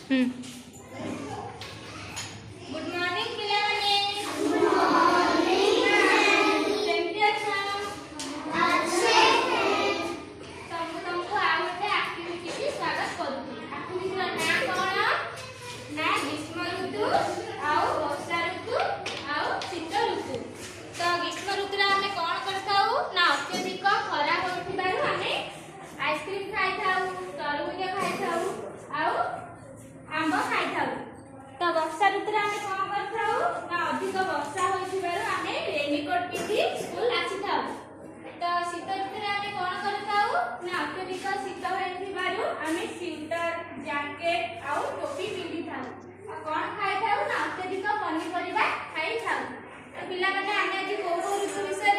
हम्म। Good morning पिलाने। Good morning केमती अछ? अच्छे हैं। तुमको आ गोटे एक्टिविटी की स्वागत करूँ। एक्टिविटी रा नाम कौन? ना ग्रीष्म ऋतु आउ वर्षा ऋतु आउ शीत ऋतु। तो ग्रीष्म ऋतु रा हमें कौन करथाऊ ना अत्यधिक खरा होथिबारु हमें आइसक्रीम खाइथाऊ, तरबूज खाइथाऊ आउ आंब खाइथाऊ। तो वर्षा ऋतु रे हमें कौन करथाऊ ना अधिक वर्षा होइथिबारु हमें रेनकोट पिंधि स्कूल आसीथाऊ। तो शीत ऋतु रे हमें कौन करथाऊ ना अत्यधिक शीत होइथिबारु हमें स्वेटर, जैकेट आउ टोपी पिंधिथाऊ। आ कौन खाइथाऊ ना अत्यधिक पनीपरिबा खाइथाऊ। तो पिला माने हमें आज को ऋतु विषय